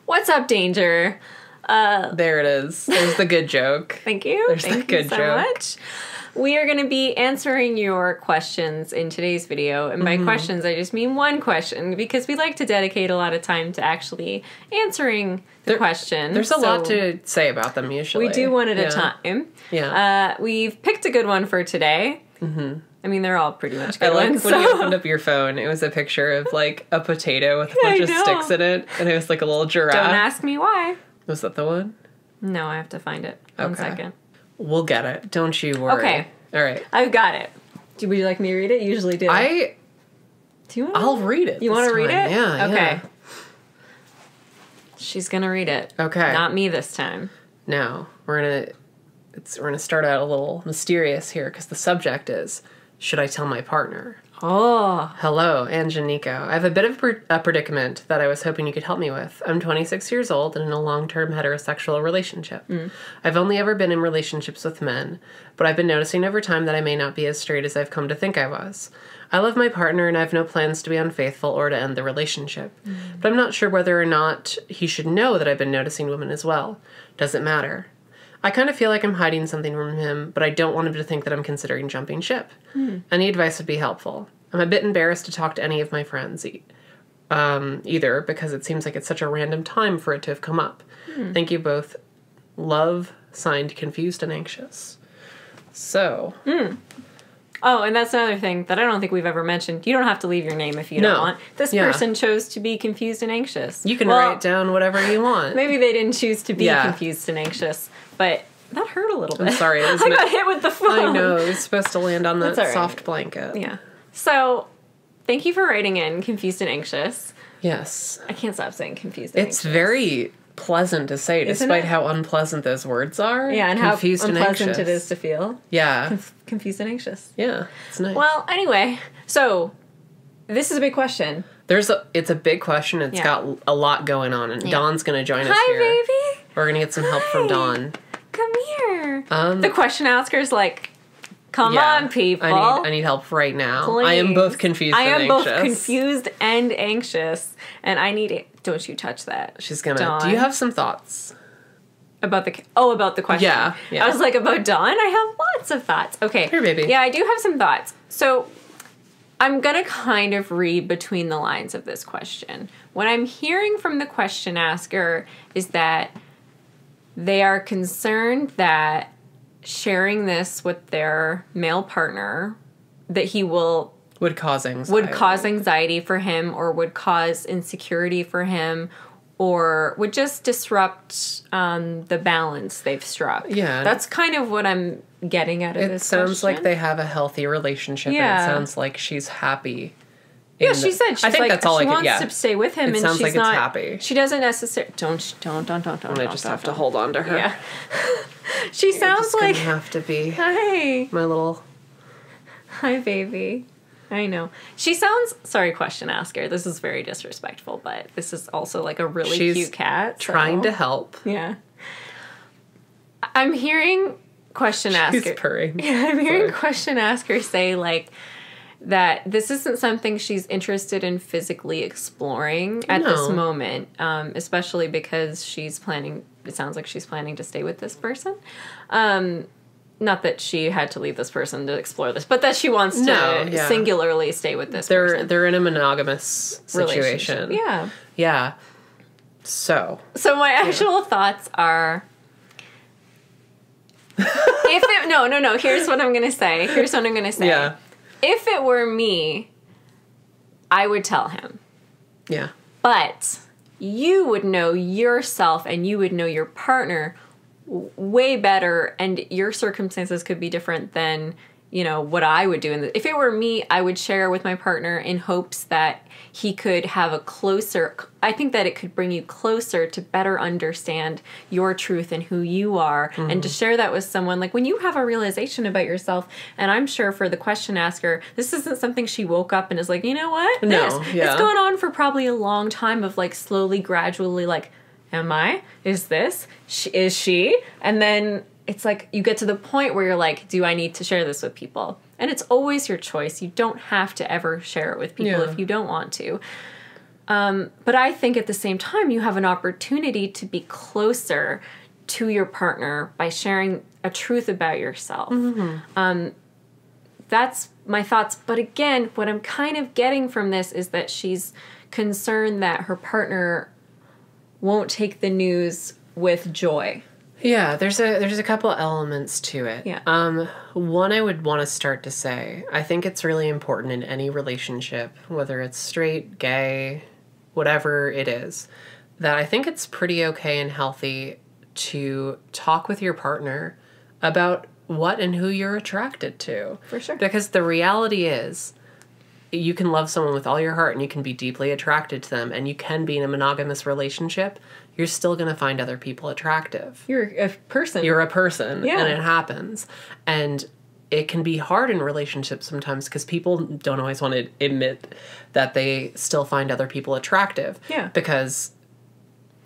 What's up, Danger? There it is. There's the good joke. Thank you. There's Thank the you good so joke. much. We are going to be answering your questions in today's video. And by questions, I just mean one question, because we like to dedicate a lot of time to actually answering the question. There's a lot to say about them usually. We do one at a time. Yeah. We've picked a good one for today. Mm-hmm. I mean, they're all pretty much good ones. When you opened up your phone, it was a picture of, like, a potato with a bunch of sticks in it, and it was, like, a little giraffe. Don't ask me why. Was that the one? No, I have to find it. One second. We'll get it. Don't you worry. Okay. All right. I've got it. Would you like me to read it? You usually do. Do you want to? I'll read it. You want to read it? Yeah. Okay. Yeah. She's gonna read it. Okay. Not me this time. Now we're gonna start out a little mysterious here because the subject is, should I tell my partner? Oh. Hello, Ange and Niko. I have a bit of a predicament that I was hoping you could help me with. I'm 26 years old and in a long-term heterosexual relationship. I've only ever been in relationships with men, but I've been noticing over time that I may not be as straight as I've come to think I was. I love my partner and I have no plans to be unfaithful or to end the relationship. But I'm not sure whether or not he should know that I've been noticing women as well. Does it matter? I kind of feel like I'm hiding something from him, but I don't want him to think that I'm considering jumping ship. Any advice would be helpful. I'm a bit embarrassed to talk to any of my friends either, because it seems like it's such a random time for it to have come up. Thank you both. Love, signed, Confused and Anxious. So. Oh, and that's another thing that I don't think we've ever mentioned. You don't have to leave your name if you don't want. This person chose to be confused and anxious. You can write down whatever you want. Maybe they didn't choose to be confused and anxious, but that hurt a little bit. I'm sorry. I got hit with the phone. I know. It was supposed to land on that soft blanket. Yeah. So, thank you for writing in Confused and Anxious. Yes. I can't stop saying confused and anxious. It's very pleasant to say, despite how unpleasant those words are. Yeah, and confused how unpleasant and it is to feel. Yeah. Confused and anxious. Yeah, it's nice. Well, anyway, so this is a big question. It's a big question. It's got a lot going on, and Dawn's going to join us here. Hi, baby. We're going to get some help from Dawn. Come here. The question asker's like, come on, people. I need help right now. Please. I am both confused and anxious. I am both confused and anxious, and I need it. Don't you touch that. She's gonna. Dawn. Do you have some thoughts? About the question. Yeah. I was like, about Dawn? I have lots of thoughts. Okay. Here, baby. Yeah, I do have some thoughts. So, I'm going to kind of read between the lines of this question. What I'm hearing from the question asker is that they are concerned that sharing this with their male partner, that he would cause anxiety for him, or would cause insecurity for him, or would just disrupt the balance they've struck. Yeah. That's kind of what I'm getting at of this question. It sounds like they have a healthy relationship, and it sounds like she's happy. Yeah, she said I think that's all she wants to stay with him, it and sounds she's like not it's happy. She doesn't necessarily don't. I just have to hold on to her. Yeah. She sounds like have to be. Hi. My little. Hi, baby. I know. She sounds... Sorry, question asker. This is very disrespectful, but this is also like a really cute cat. Trying to help. Yeah. I'm hearing question asker... She's purring. Yeah, I'm hearing question asker say, like, that this isn't something she's interested in physically exploring at this moment, especially because she's planning... It sounds like she's planning to stay with this person. Not that she had to leave this person to explore this, but that she wants to singularly stay with this person. They're in a monogamous situation. Yeah. Yeah. So my actual thoughts are... Here's what I'm going to say. Yeah. If it were me, I would tell him. Yeah. But you would know yourself and you would know your partner way better, and your circumstances could be different than, you know, what I would do. If it were me, I would share with my partner in hopes that he could have a closer... I think that it could bring you closer to better understand your truth and who you are, and to share that with someone. Like, when you have a realization about yourself, and I'm sure for the question asker, this isn't something she woke up and is like, you know what? It's going on for probably a long time of, like, slowly, gradually, like, am I? Is this? Is she? And then it's like you get to the point where you're like, do I need to share this with people? And it's always your choice. You don't have to ever share it with people if you don't want to. But I think at the same time, you have an opportunity to be closer to your partner by sharing a truth about yourself. That's my thoughts. But again, what I'm kind of getting from this is that she's concerned that her partner won't take the news with joy. Yeah, there's a couple elements to it. Yeah. One, I would want to start to say, I think it's really important in any relationship, whether it's straight, gay, whatever it is, that I think it's pretty okay and healthy to talk with your partner about what and who you're attracted to. For sure. Because the reality is, you can love someone with all your heart and you can be deeply attracted to them and you can be in a monogamous relationship. You're still going to find other people attractive. You're a person. You're a person. Yeah. And it happens. And it can be hard in relationships sometimes because people don't always want to admit that they still find other people attractive. Yeah. Because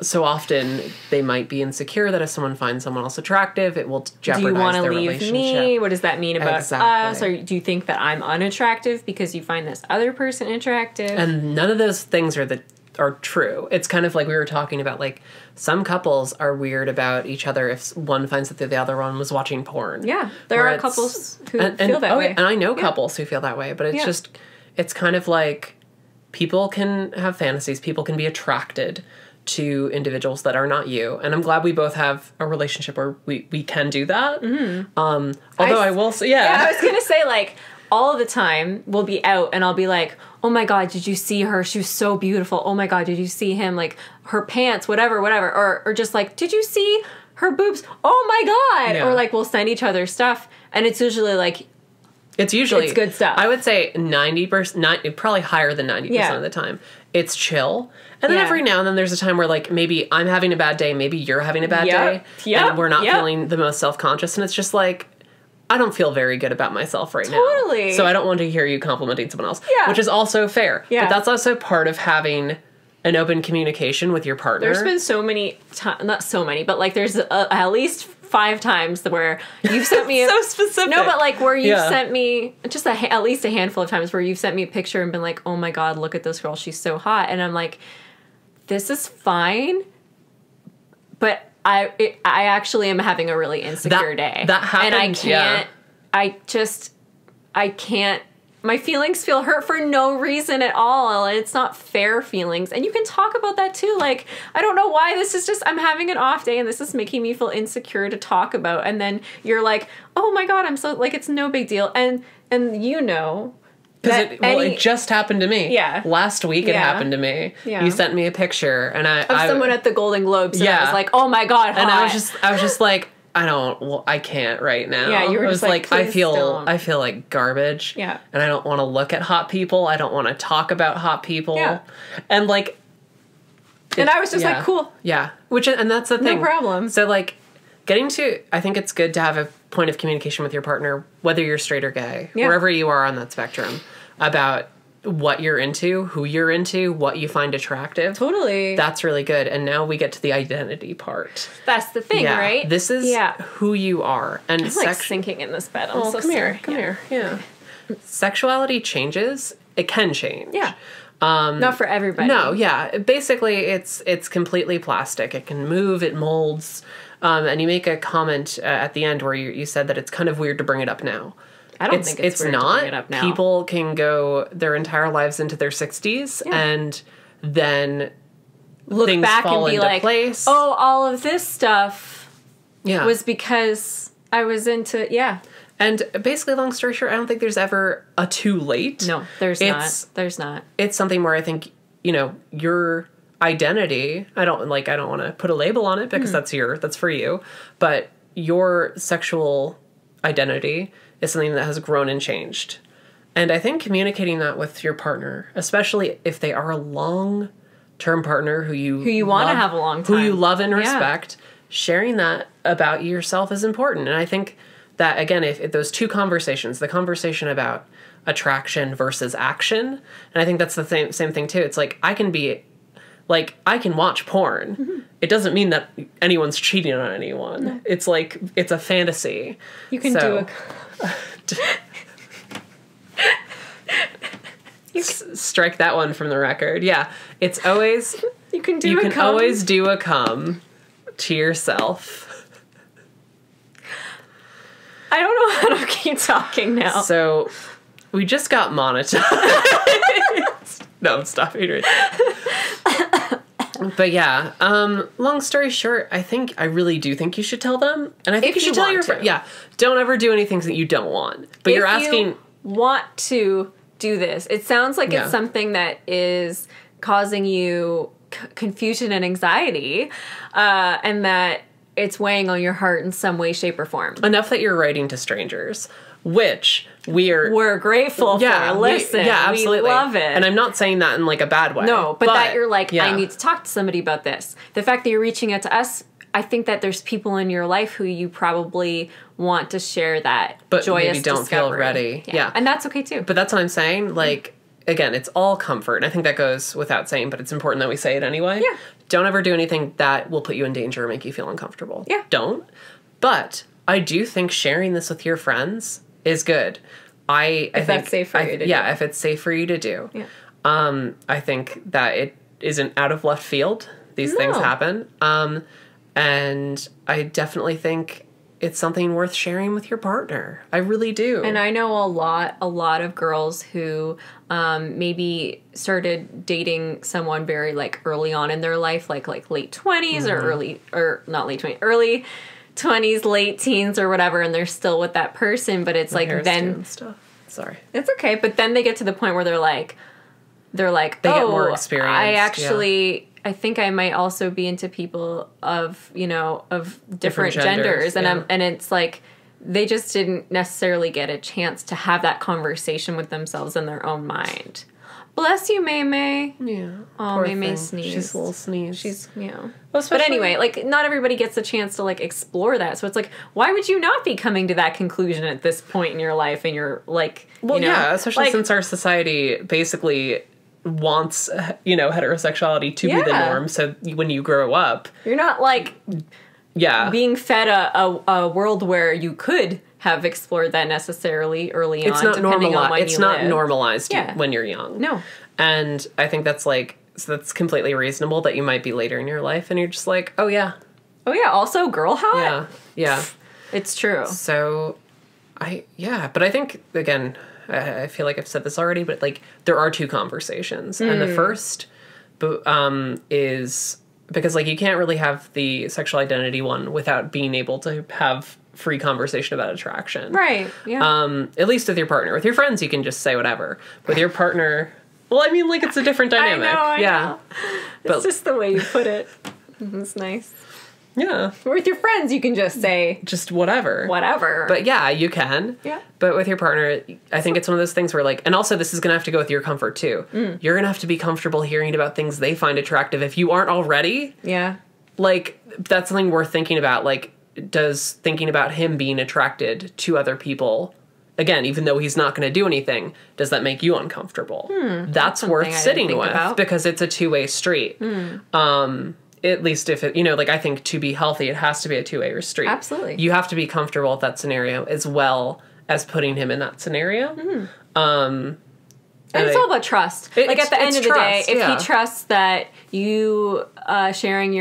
so often they might be insecure that if someone finds someone else attractive, it will jeopardize their relationship. Do you want to leave me? What does that mean about Exactly. us? Or do you think that I'm unattractive because you find this other person attractive? And none of those things are true. It's kind of like we were talking about, like, some couples are weird about each other if one finds that the other one was watching porn. Yeah, there are couples who feel that way. And I know couples who feel that way, but it's just, it's kind of like people can have fantasies, people can be attracted to individuals that are not you. And I'm glad we both have a relationship where we can do that. Although I will say, I was going to say, like, all the time we'll be out and I'll be like, oh my God, did you see her? She was so beautiful. Oh my God, did you see him? Like, her pants, whatever. Or just like, did you see her boobs? Oh my God. Yeah. Or like, we'll send each other stuff. And it's usually like, it's good stuff. I would say 90%, probably higher than 90% of the time. It's chill. And then every now and then there's a time where, like, maybe I'm having a bad day, maybe you're having a bad day, and we're not feeling the most self-conscious, and it's just like, I don't feel very good about myself right now. Totally. So I don't want to hear you complimenting someone else, which is also fair. Yeah. But that's also part of having an open communication with your partner. There's been so many times, not so many, but like there's at least 5 times where you've sent me so specific. No, but like where you've sent me just at least a handful of times where you've sent me a picture and been like, oh my God, look at this girl, she's so hot. And I'm like, this is fine, but I actually am having a really insecure day. That happens, and I can't, my feelings feel hurt for no reason at all, and it's not fair feelings. And you can talk about that too. Like, I don't know why, this is just, I'm having an off day and this is making me feel insecure to talk about. And then you're like, oh my God, I'm so, like, it's no big deal. And you know, because it just happened to me. Yeah. Last week it happened to me. Yeah. You sent me a picture and I someone at the Golden Globes, and I was like, oh my God, hot. And I was just like, I can't right now. Yeah, you were just like, I feel like garbage. Yeah. And I don't want to look at hot people. I don't want to talk about hot people. Yeah. And like, and I was just like, cool. Yeah. And that's the thing. No problem. So like, I think it's good to have a point of communication with your partner, whether you're straight or gay, wherever you are on that spectrum, about what you're into, who you're into, what you find attractive. Totally. That's really good. And now we get to the identity part. That's the thing, right? This is who you are. And I'm like sinking in this bed. I'm so come sorry. Come here. Yeah. Sexuality changes. It can change. Yeah. Not for everybody. No, yeah. Basically, it's completely plastic. It can move, it molds. And you make a comment at the end where you said that it's kind of weird to bring it up now. I don't think it's weird not. To bring it up now. People can go their entire lives into their 60s and then look things back fall and be into like, place. oh, all of this stuff was because I was into, And basically, long story short, I don't think there's ever a too late. No, there's not. There's not. It's something where I think, your identity, I don't want to put a label on it because that's for you, but your sexual identity is something that has grown and changed. And I think communicating that with your partner, especially if they are a long-term partner who you want to have a long time, who you love and respect, sharing that about yourself is important. And I think that, again, if those two conversations, the conversation about attraction versus action, and I think that's the same thing too. It's like, I can watch porn. Mm-hmm. It doesn't mean that anyone's cheating on anyone. No. It's like, it's a fantasy. You can do a... Strike that one from the record. Yeah. It's always You can always do a cum to yourself. I don't know how to keep talking now. So, we just got monetized. No, I'm stopping right there. But yeah, long story short, I really do think you should tell them. And I think you should tell your friend. Yeah, don't ever do anything that you don't want. But you're asking... you want to do this, it sounds like it's something that is causing you confusion and anxiety, and that it's weighing on your heart in some way, shape, or form. Enough that you're writing to strangers, which we're grateful for. Listen, absolutely. We love it. And I'm not saying that in like a bad way. No, but that you're like, I need to talk to somebody about this. The fact that you're reaching out to us, I think that there's people in your life who you probably want to share that but joyous maybe don't discovery. feel ready. Yeah. And that's okay too. But that's what I'm saying. Like, again, it's all comfort. And I think that goes without saying, but it's important that we say it anyway. Yeah. Don't ever do anything that will put you in danger or make you feel uncomfortable. Yeah. Don't. But I do think sharing this with your friends is good. I think that's safe for you to do. Yeah, if it's safe for you to do. Yeah. I think that it isn't out of left field. These things happen. And I definitely think it's something worth sharing with your partner. I really do. And I know a lot of girls who maybe started dating someone very like early on in their life, like late 20s early 20s, late teens or whatever, and they're still with that person, but it's like then stuff. Sorry. It's okay, but then they get to the point where they're like they get more experience. I think I might also be into people of different genders. And it's like they just didn't necessarily get a chance to have that conversation with themselves in their own mind. Bless you, May May. Yeah. Oh, May May sneezed. She's a little sneeze. She's, Well, but anyway, like, not everybody gets a chance to, like, explore that. So it's like, why would you not be coming to that conclusion at this point in your life? And you're, like, yeah, especially since our society basically wants, heterosexuality to be the norm. So when you grow up... You're not, like... Yeah. Being fed a world where you could have explored that necessarily early on, depending on when you live. It's not normalized when you're young. No. And I think that's that's completely reasonable that you might be later in your life and you're just like, oh yeah. Oh yeah, also girl hot? Yeah. Yeah. It's true. So, but I think, again, I feel like I've said this already, but like there are two conversations. And the first is... Because, like, you can't really have the sexual identity one without being able to have free conversation about attraction. Right, yeah. At least with your partner. With your friends, you can just say whatever. With your partner, well, I mean, like, it's a different dynamic. I know. But, it's just the way you put it. It's nice. Yeah. With your friends, you can just say... Just whatever. Whatever. But, yeah, you can. Yeah. But with your partner, I think it's one of those things where, like... And also, this is going to have to go with your comfort, too. You're going to have to be comfortable hearing about things they find attractive. If you aren't already... Yeah. Like, that's something worth thinking about. Like, does thinking about him being attracted to other people... Again, even though he's not going to do anything, does that make you uncomfortable? That's worth sitting with. Because it's a two-way street. At least if it, I think to be healthy, it has to be a two-way street. Absolutely. You have to be comfortable with that scenario as well as putting him in that scenario. And it's all about trust. Like, at the end of the day, if he trusts that you sharing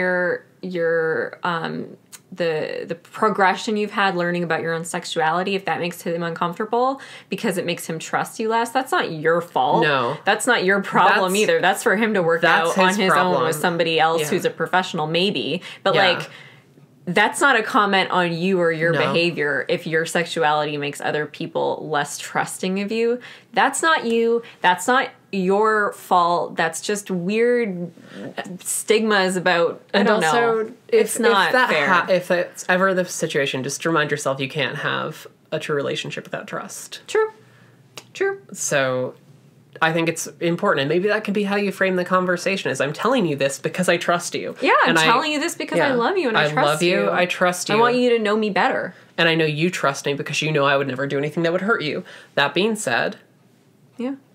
the progression you've had learning about your own sexuality, if that makes him uncomfortable because it makes him trust you less, that's not your fault. No. That's not your problem either. That's for him to work out on his own with somebody else who's a professional, maybe. But, like, that's not a comment on you or your behavior if your sexuality makes other people less trusting of you. That's not you. That's not your fault. That's just weird stigmas about, I don't know. It's not fair. If that's ever the situation, just remind yourself you can't have a true relationship without trust. True. So I think it's important, and maybe that could be how you frame the conversation, is I'm telling you this because I trust you. Yeah, I'm telling you this because I love you and I trust you. I trust you. I want you to know me better. And I know you trust me because you know I would never do anything that would hurt you. That being said,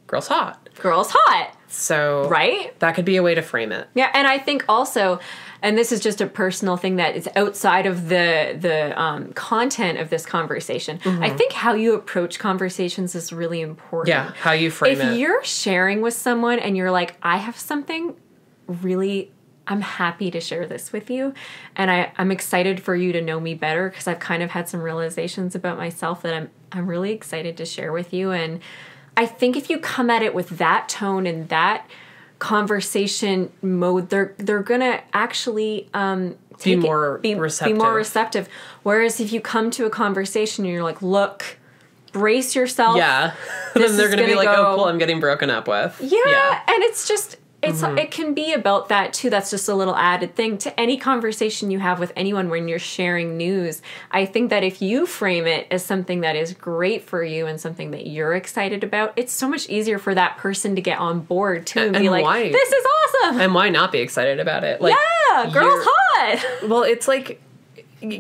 girl's hot. Girl's hot. So, right? That could be a way to frame it. Yeah, and I think also, and this is just a personal thing that is outside of the content of this conversation, I think how you approach conversations is really important. Yeah, how you frame it. If you're sharing with someone and you're like, I have something really, I'm happy to share this with you. And I'm excited for you to know me better because I've kind of had some realizations about myself that I'm really excited to share with you. And I think if you come at it with that tone and that conversation mode, they're gonna actually be more receptive. Whereas if you come to a conversation and you're like, look, brace yourself. Yeah. Then they're gonna be like, oh, cool, I'm getting broken up with. Yeah. And it's just, it can be about that too. That's just a little added thing to any conversation you have with anyone when you're sharing news. I think that if you frame it as something that is great for you and something that you're excited about, it's so much easier for that person to get on board too and be like, this is awesome. And why not be excited about it? Like, yeah, girls hot. Well, it's like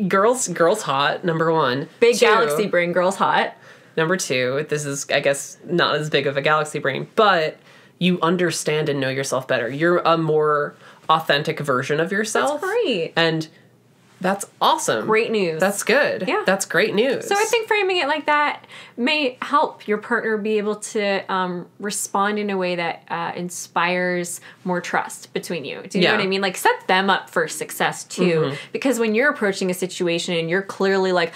girls hot, number one. Big galaxy brain, girls hot. Number two, this is, I guess, not as big of a galaxy brain, but you understand and know yourself better. You're a more authentic version of yourself. That's great. And that's awesome. Great news. That's good. Yeah. That's great news. So I think framing it like that may help your partner be able to respond in a way that inspires more trust between you. Do you know what I mean? Like, set them up for success, too. Because when you're approaching a situation and you're clearly like,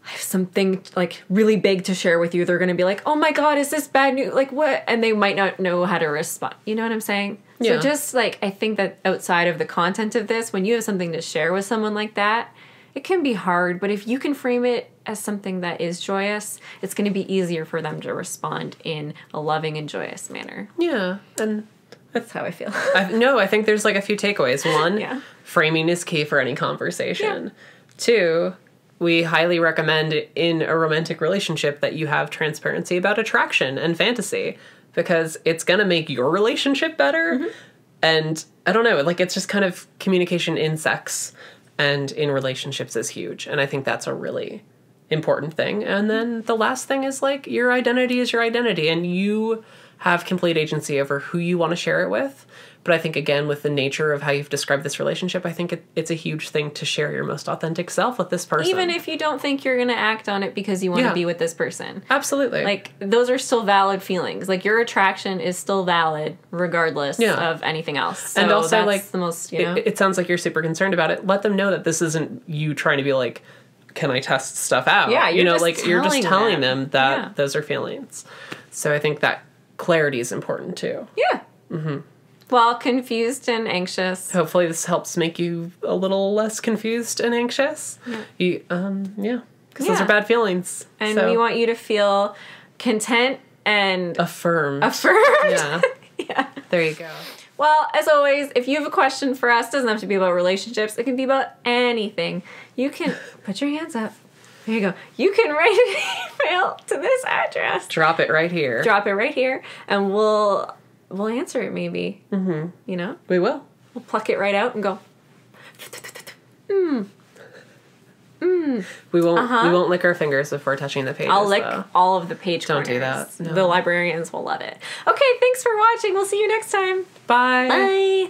I have something like really big to share with you, they're going to be like, oh my God, is this bad news? Like, what? And they might not know how to respond. You know what I'm saying? Yeah. So just like, I think that outside of the content of this, when you have something to share with someone like that, it can be hard, but if you can frame it as something that is joyous, it's going to be easier for them to respond in a loving and joyous manner. Yeah. And that's how I feel. I think there's like a few takeaways. One, framing is key for any conversation. Yeah. Two, we highly recommend in a romantic relationship that you have transparency about attraction and fantasy because it's going to make your relationship better. And I don't know, like it's just kind of communication in sex and in relationships is huge. And I think that's a really important thing. And then the last thing is like your identity is your identity and you have complete agency over who you want to share it with. But I think, again, with the nature of how you've described this relationship, I think it's a huge thing to share your most authentic self with this person. Even if you don't think you're going to act on it because you want to be with this person. Absolutely. Like, those are still valid feelings. Like, your attraction is still valid regardless of anything else. So and also, that's like, the most, you know? It sounds like you're super concerned about it. Let them know that this isn't you trying to be like, can I test stuff out? Yeah, you're just telling them that those are feelings. So I think that clarity is important, too. Yeah. Well, confused and anxious. Hopefully this helps make you a little less confused and anxious. Yeah. Because those are bad feelings. And we want you to feel content and affirmed. Yeah. Yeah. There you go. Well, as always, if you have a question for us, it doesn't have to be about relationships. It can be about anything. You can put your hands up. There you go. You can write an email to this address. Drop it right here. And we'll answer it maybe. You know? We will. We'll pluck it right out and go. We won't lick our fingers before touching the pages. I'll lick all of the page corners. Don't do that. No. The librarians will love it. Okay, thanks for watching. We'll see you next time. Bye. Bye.